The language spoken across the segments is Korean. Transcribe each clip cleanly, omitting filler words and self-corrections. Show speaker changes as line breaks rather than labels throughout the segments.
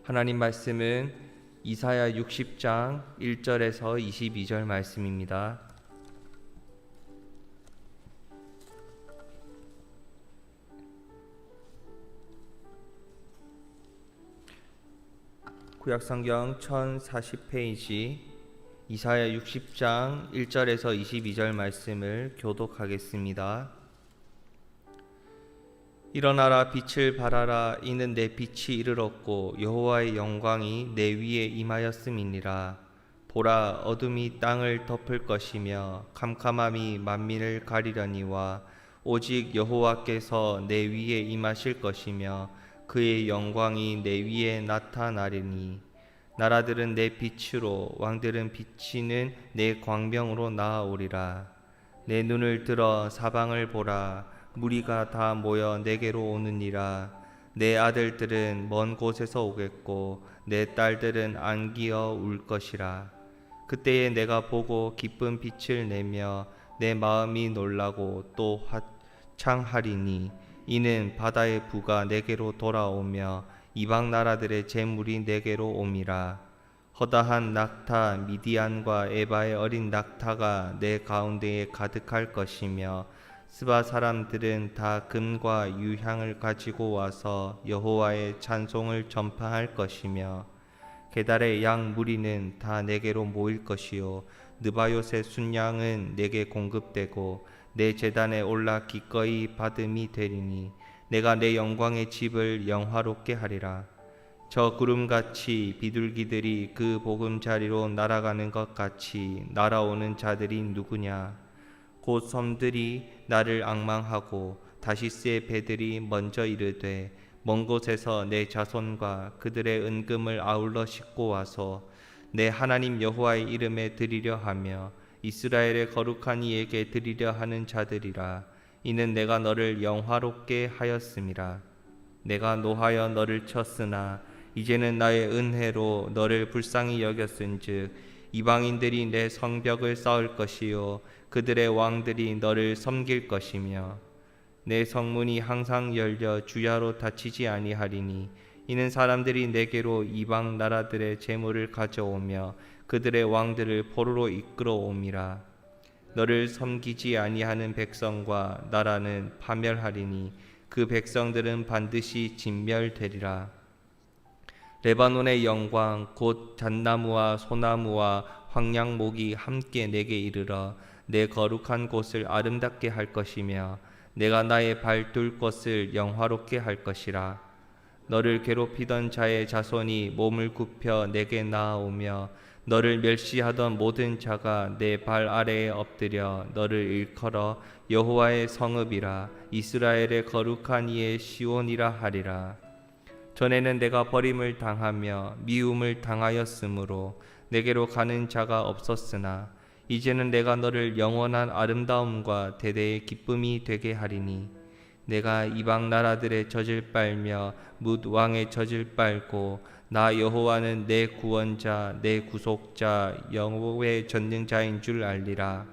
하나님 말씀은 이사야 60장 1절에서 22절 말씀입니다. 구약성경 1040페이지 이사야 60장 1절에서 22절 말씀을 교독하겠습니다. 일어나라, 빛을 발하라. 이는 내 빛이 이르렀고 여호와의 영광이 내 위에 임하였음이니라. 보라, 어둠이 땅을 덮을 것이며 캄캄함이 만민을 가리려니와 오직 여호와께서 내 위에 임하실 것이며 그의 영광이 내 위에 나타나리니 나라들은 내 빛으로 왕들은 비치는 내 광명으로 나아오리라. 내 눈을 들어 사방을 보라. 무리가 다 모여 내게로 오느니라. 내 아들들은 먼 곳에서 오겠고 내 딸들은 안기어 울 것이라. 그때에 내가 보고 기쁜 빛을 내며 내 마음이 놀라고 또 화창하리니 이는 바다의 부가 내게로 돌아오며 이방 나라들의 재물이 내게로 옴이라. 허다한 낙타 미디안과 에바의 어린 낙타가 내 가운데에 가득할 것이며 스바 사람들은 다 금과 유향을 가지고 와서 여호와의 찬송을 전파할 것이며 게달의 양 무리는 다 내게로 모일 것이요 느바요의 순양은 내게 공급되고 내 제단에 올라 기꺼이 받음이 되리니 내가 내 영광의 집을 영화롭게 하리라. 저 구름같이 비둘기들이 그 보금자리로 날아가는 것 같이 날아오는 자들이 누구냐? 곧 섬들이 나를 앙망하고 다시스의 배들이 먼저 이르되 먼 곳에서 내 자손과 그들의 은금을 아울러 싣고 와서 내 하나님 여호와의 이름에 드리려 하며 이스라엘의 거룩한 이에게 드리려 하는 자들이라. 이는 내가 너를 영화롭게 하였음이라. 내가 노하여 너를 쳤으나 이제는 나의 은혜로 너를 불쌍히 여겼은즉 이방인들이 내 성벽을 쌓을 것이요 그들의 왕들이 너를 섬길 것이며 내 성문이 항상 열려 주야로 닫히지 아니하리니 이는 사람들이 내게로 이방 나라들의 재물을 가져오며 그들의 왕들을 포로로 이끌어옴이라. 너를 섬기지 아니하는 백성과 나라는 파멸하리니 그 백성들은 반드시 진멸되리라. 레바논의 영광 곧 잣나무와 소나무와 황량목이 함께 내게 이르러 내 거룩한 곳을 아름답게 할 것이며 내가 나의 발 둘 곳을 영화롭게 할 것이라. 너를 괴롭히던 자의 자손이 몸을 굽혀 내게 나아오며 너를 멸시하던 모든 자가 내 발 아래에 엎드려 너를 일컬어 여호와의 성읍이라 이스라엘의 거룩한 이의 시온이라 하리라. 전에는 내가 버림을 당하며 미움을 당하였으므로 내게로 가는 자가 없었으나 이제는 내가 너를 영원한 아름다움과 대대의 기쁨이 되게 하리니 내가 이방 나라들의 젖을 빨며 뭇 왕의 젖을 빨고 나 여호와는 내 구원자 내 구속자 여호와의 전능자인 줄 알리라.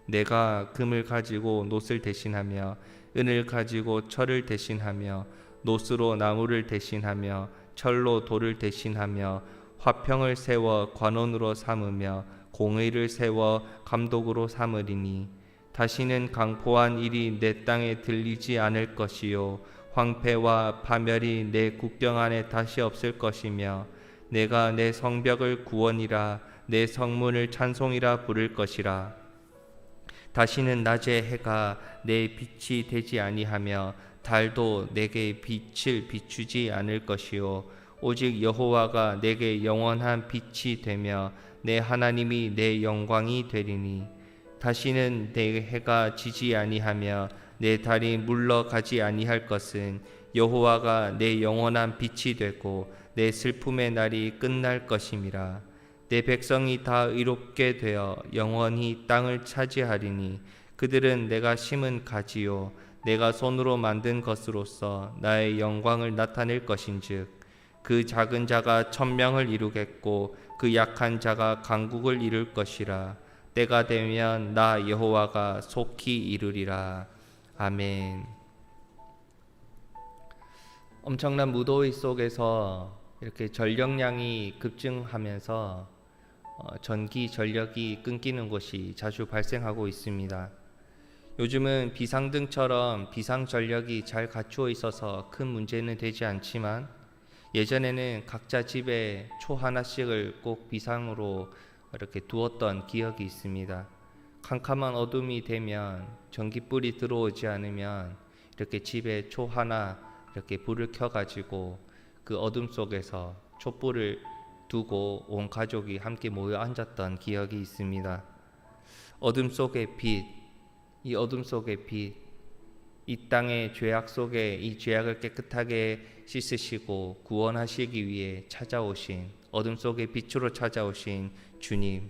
내가 금을 가지고 놋을 대신하며 은을 가지고 철을 대신하며 놋으로 나무를 대신하며 철로 돌을 대신하며 화평을 세워 관원으로 삼으며 공의를 세워 감독으로 삼으리니 다시는 강포한 일이 내 땅에 들리지 않을 것이요 황폐와 파멸이 내 국경 안에 다시 없을 것이며 내가 내 성벽을 구원이라 내 성문을 찬송이라 부를 것이라. 다시는 낮에 해가 내 빛이 되지 아니하며 달도 내게 빛을 비추지 않을 것이요 오직 여호와가 내게 영원한 빛이 되며 내 하나님이 내 영광이 되리니 다시는 내 해가 지지 아니하며 내 달이 물러가지 아니할 것은 여호와가 내 영원한 빛이 되고 내 슬픔의 날이 끝날 것임이라. 내 백성이 다 의롭게 되어 영원히 땅을 차지하리니 그들은 내가 심은 가지요 내가 손으로 만든 것으로서 나의 영광을 나타낼 것인즉 그 작은 자가 천명을 이루겠고 그 약한 자가 강국을 이룰 것이라. 때가 되면 나 여호와가 속히 이루리라. 아멘. 엄청난 무더위 속에서 이렇게 전력량이 급증하면서 전기 전력이 끊기는 곳이 자주 발생하고 있습니다. 요즘은 비상등처럼 비상전력이 잘 갖추어 있어서 큰 문제는 되지 않지만, 예전에는 각자 집에 초 하나씩을 꼭 비상으로 이렇게 두었던 기억이 있습니다. 캄캄한 어둠이 되면, 전기불이 들어오지 않으면 이렇게 집에 초 하나 이렇게 불을 켜가지고 그 어둠 속에서 촛불을 두고 온 가족이 함께 모여 앉았던 기억이 있습니다. 어둠 속의 빛, 이 어둠 속의 빛, 이 땅의 죄악 속에 이 죄악을 깨끗하게 씻으시고 구원하시기 위해 찾아오신, 어둠 속의 빛으로 찾아오신 주님,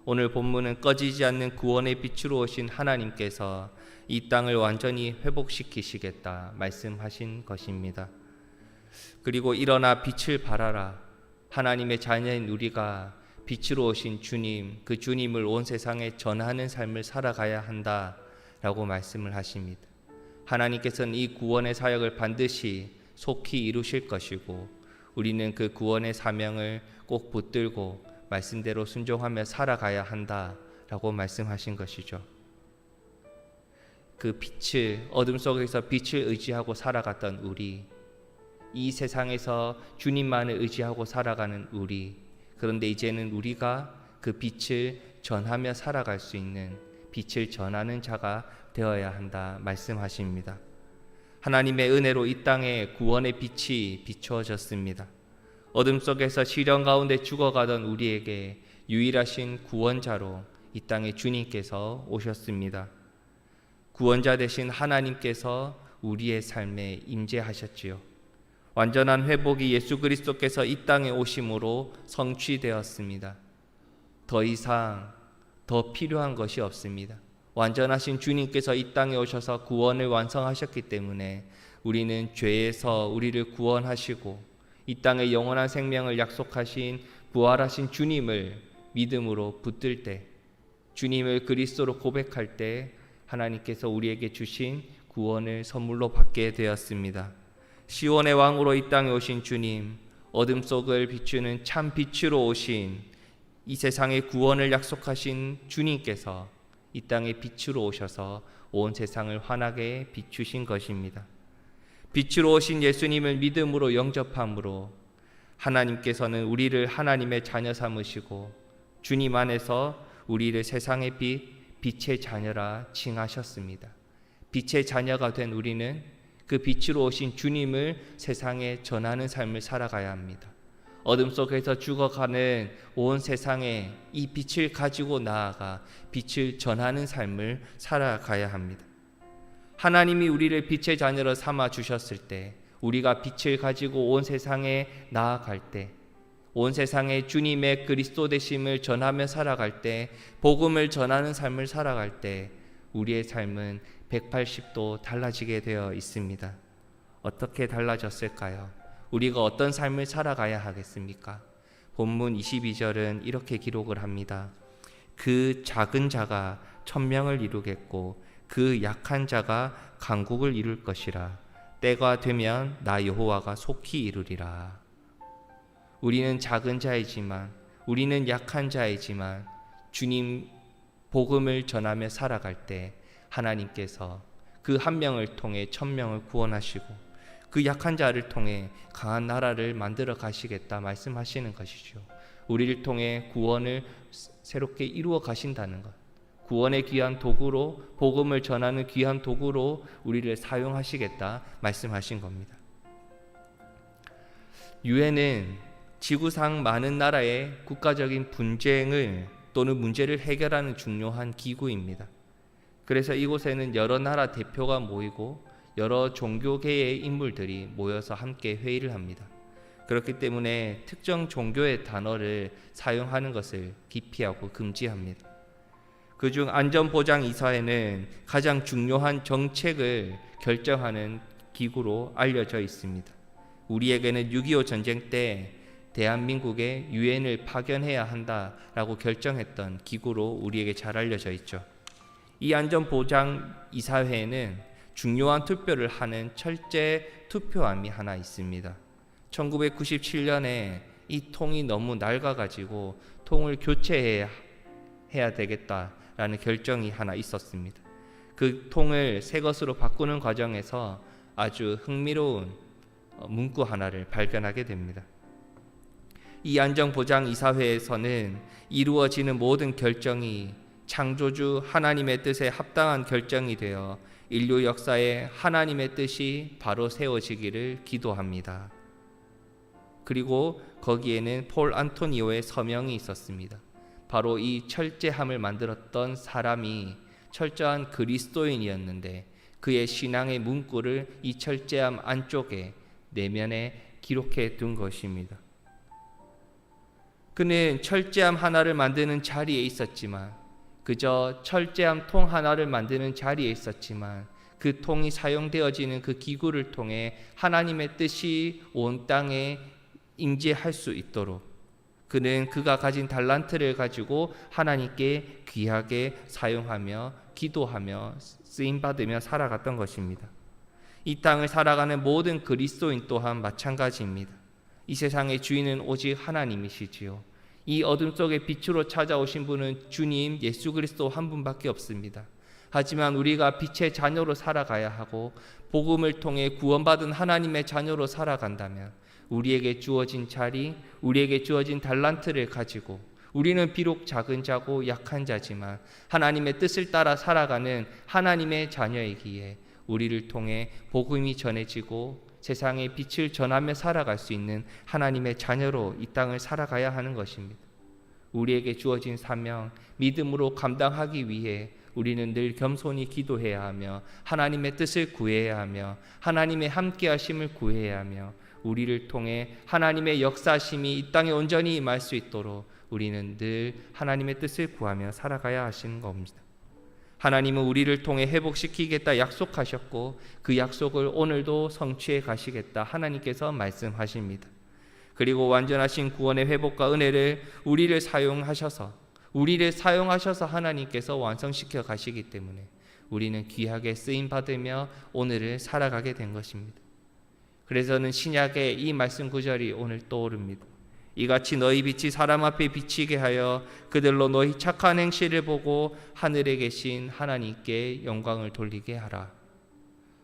오늘 본문은 꺼지지 않는 구원의 빛으로 오신 하나님께서 이 땅을 완전히 회복시키시겠다 말씀하신 것입니다. 그리고 일어나 빛을 발하라. 하나님의 자녀인 우리가 빛으로 오신 주님, 그 주님을 온 세상에 전하는 삶을 살아가야 한다 라고 말씀을 하십니다. 하나님께서는 이 구원의 사역을 반드시 속히 이루실 것이고, 우리는 그 구원의 사명을 꼭 붙들고 말씀대로 순종하며 살아가야 한다 라고 말씀하신 것이죠. 그 빛을, 어둠 속에서 빛을 의지하고 살아갔던 우리, 이 세상에서 주님만을 의지하고 살아가는 우리, 그런데 이제는 우리가 그 빛을 전하며 살아갈 수 있는, 빛을 전하는 자가 되어야 한다 말씀하십니다. 하나님의 은혜로 이 땅에 구원의 빛이 비추어졌습니다. 어둠 속에서 시련 가운데 죽어가던 우리에게 유일하신 구원자로 이 땅에 주님께서 오셨습니다. 구원자 되신 하나님께서 우리의 삶에 임재하셨지요. 완전한 회복이 예수 그리스도께서 이 땅에 오심으로 성취되었습니다. 더 이상 더 필요한 것이 없습니다. 완전하신 주님께서 이 땅에 오셔서 구원을 완성하셨기 때문에 우리는 죄에서 우리를 구원하시고 이 땅에 영원한 생명을 약속하신 부활하신 주님을 믿음으로 붙들 때, 주님을 그리스도로 고백할 때 하나님께서 우리에게 주신 구원을 선물로 받게 되었습니다. 시온의 왕으로 이 땅에 오신 주님, 어둠 속을 비추는 참 빛으로 오신, 이 세상의 구원을 약속하신 주님께서 이 땅에 빛으로 오셔서 온 세상을 환하게 비추신 것입니다. 빛으로 오신 예수님을 믿음으로 영접함으로 하나님께서는 우리를 하나님의 자녀 삼으시고 주님 안에서 우리를 세상의 빛, 빛의 자녀라 칭하셨습니다. 빛의 자녀가 된 우리는 그 빛으로 오신 주님을 세상에 전하는 삶을 살아가야 합니다. 어둠 속에서 죽어가는 온 세상에 이 빛을 가지고 나아가 빛을 전하는 삶을 살아가야 합니다. 하나님이 우리를 빛의 자녀로 삼아 주셨을 때, 우리가 빛을 가지고 온 세상에 나아갈 때, 온 세상에 주님의 그리스도 되심을 전하며 살아갈 때, 복음을 전하는 삶을 살아갈 때 우리의 삶은 180도 달라지게 되어 있습니다. 어떻게 달라졌을까요? 우리가 어떤 삶을 살아가야 하겠습니까? 본문 22절은 이렇게 기록을 합니다. 그 작은 자가 천명을 이루겠고 그 약한 자가 강국을 이룰 것이라. 때가 되면 나 여호와가 속히 이루리라. 우리는 작은 자이지만, 우리는 약한 자이지만 주님 복음을 전하며 살아갈 때 하나님께서 그 한 명을 통해 천명을 구원하시고 그 약한 자를 통해 강한 나라를 만들어 가시겠다 말씀하시는 것이죠. 우리를 통해 구원을 새롭게 이루어 가신다는 것, 구원의 귀한 도구로, 복음을 전하는 귀한 도구로 우리를 사용하시겠다 말씀하신 겁니다. 유엔은 지구상 많은 나라의 국가적인 분쟁을 또는 문제를 해결하는 중요한 기구입니다. 그래서 이곳에는 여러 나라 대표가 모이고 여러 종교계의 인물들이 모여서 함께 회의를 합니다. 그렇기 때문에 특정 종교의 단어를 사용하는 것을 기피하고 금지합니다. 그중 안전보장이사회는 가장 중요한 정책을 결정하는 기구로 알려져 있습니다. 우리에게는 6.25 전쟁 때 대한민국에 유엔을 파견해야 한다라고 결정했던 기구로 우리에게 잘 알려져 있죠. 이 안전보장이사회에는 중요한 투표를 하는 철제 투표함이 하나 있습니다. 1997년에 이 통이 너무 낡아가지고 통을 교체해야 되겠다라는 결정이 하나 있었습니다. 그 통을 새 것으로 바꾸는 과정에서 아주 흥미로운 문구 하나를 발견하게 됩니다. 이 안전보장이사회에서는 이루어지는 모든 결정이 창조주 하나님의 뜻에 합당한 결정이 되어 인류 역사에 하나님의 뜻이 바로 세워지기를 기도합니다. 그리고 거기에는 폴 안토니오의 서명이 있었습니다. 바로 이 철제함을 만들었던 사람이 철저한 그리스도인이었는데 그의 신앙의 문구를 이 철제함 안쪽에 내면에 기록해 둔 것입니다. 그는 철제함 하나를 만드는 자리에 있었지만, 그저 철제함 통 하나를 만드는 자리에 있었지만, 그 통이 사용되어지는 그 기구를 통해 하나님의 뜻이 온 땅에 임재할 수 있도록 그는 그가 가진 달란트를 가지고 하나님께 귀하게 사용하며 기도하며 쓰임받으며 살아갔던 것입니다. 이 땅을 살아가는 모든 그리스도인 또한 마찬가지입니다. 이 세상의 주인은 오직 하나님이시지요. 이 어둠 속에 빛으로 찾아오신 분은 주님 예수 그리스도 한 분밖에 없습니다. 하지만 우리가 빛의 자녀로 살아가야 하고 복음을 통해 구원받은 하나님의 자녀로 살아간다면 우리에게 주어진 자리, 우리에게 주어진 달란트를 가지고 우리는 비록 작은 자고 약한 자지만 하나님의 뜻을 따라 살아가는 하나님의 자녀이기에 우리를 통해 복음이 전해지고 세상에 빛을 전하며 살아갈 수 있는 하나님의 자녀로 이 땅을 살아가야 하는 것입니다. 우리에게 주어진 사명, 믿음으로 감당하기 위해 우리는 늘 겸손히 기도해야 하며 하나님의 뜻을 구해야 하며 하나님의 함께하심을 구해야 하며 우리를 통해 하나님의 역사심이 이 땅에 온전히 임할 수 있도록 우리는 늘 하나님의 뜻을 구하며 살아가야 하시는 겁니다. 하나님은 우리를 통해 회복시키겠다 약속하셨고 그 약속을 오늘도 성취해 가시겠다 하나님께서 말씀하십니다. 그리고 완전하신 구원의 회복과 은혜를 우리를 사용하셔서 하나님께서 완성시켜 가시기 때문에 우리는 귀하게 쓰임받으며 오늘을 살아가게 된 것입니다. 그래서는 신약의 이 말씀 구절이 오늘 떠오릅니다. 이같이 너희 빛이 사람 앞에 비치게 하여 그들로 너희 착한 행실을 보고 하늘에 계신 하나님께 영광을 돌리게 하라.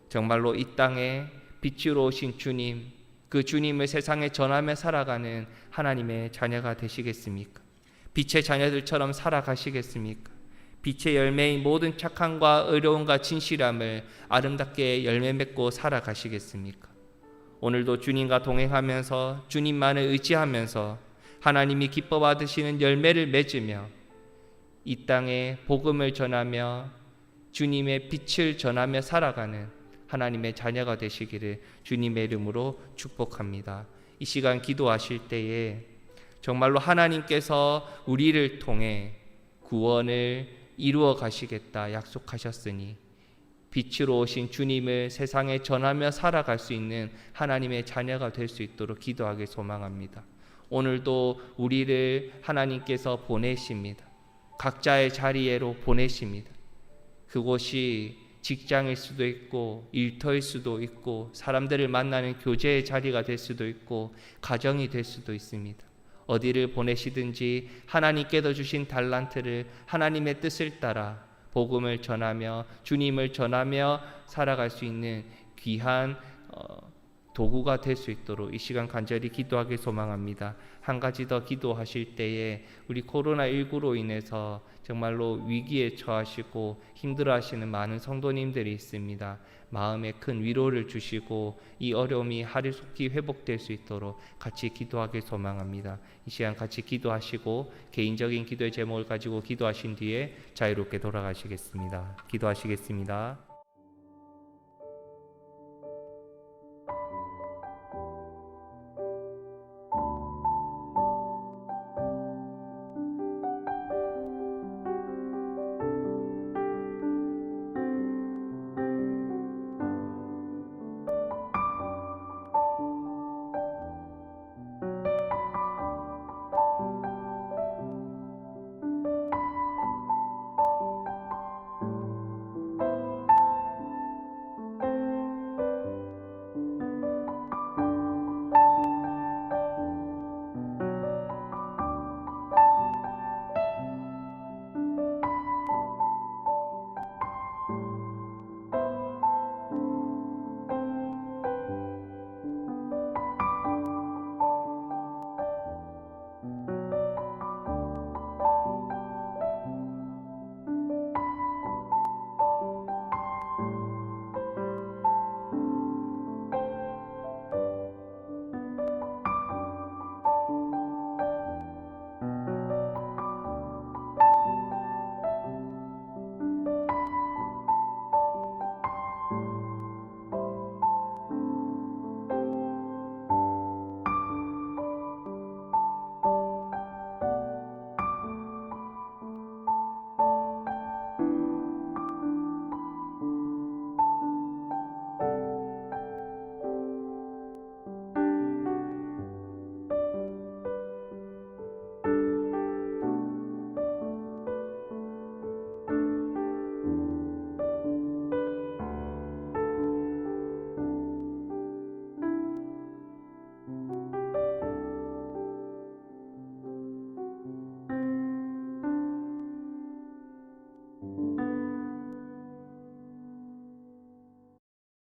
정말로 이 땅에 빛으로 오신 주님, 그 주님을 세상에 전하며 살아가는 하나님의 자녀가 되시겠습니까? 빛의 자녀들처럼 살아가시겠습니까? 빛의 열매인 모든 착함과 의로움과 진실함을 아름답게 열매 맺고 살아가시겠습니까? 오늘도 주님과 동행하면서 주님만을 의지하면서 하나님이 기뻐 받으시는 열매를 맺으며 이 땅에 복음을 전하며 주님의 빛을 전하며 살아가는 하나님의 자녀가 되시기를 주님의 이름으로 축복합니다. 이 시간 기도하실 때에 정말로 하나님께서 우리를 통해 구원을 이루어 가시겠다 약속하셨으니 빛으로 오신 주님을 세상에 전하며 살아갈 수 있는 하나님의 자녀가 될 수 있도록 기도하기 소망합니다. 오늘도 우리를 하나님께서 보내십니다. 각자의 자리로 보내십니다. 그곳이 직장일 수도 있고 일터일 수도 있고 사람들을 만나는 교제의 자리가 될 수도 있고 가정이 될 수도 있습니다. 어디를 보내시든지 하나님께서 주신 달란트를 하나님의 뜻을 따라 복음을 전하며 주님을 전하며 살아갈 수 있는 귀한 도구가 될 수 있도록 이 시간 간절히 기도하기 소망합니다. 한 가지 더 기도하실 때에 우리 코로나19로 인해서 정말로 위기에 처하시고 힘들어하시는 많은 성도님들이 있습니다. 마음에 큰 위로를 주시고 이 어려움이 하루속히 회복될 수 있도록 같이 기도하길 소망합니다. 이 시간 같이 기도하시고 개인적인 기도의 제목을 가지고 기도하신 뒤에 자유롭게 돌아가시겠습니다. 기도하시겠습니다.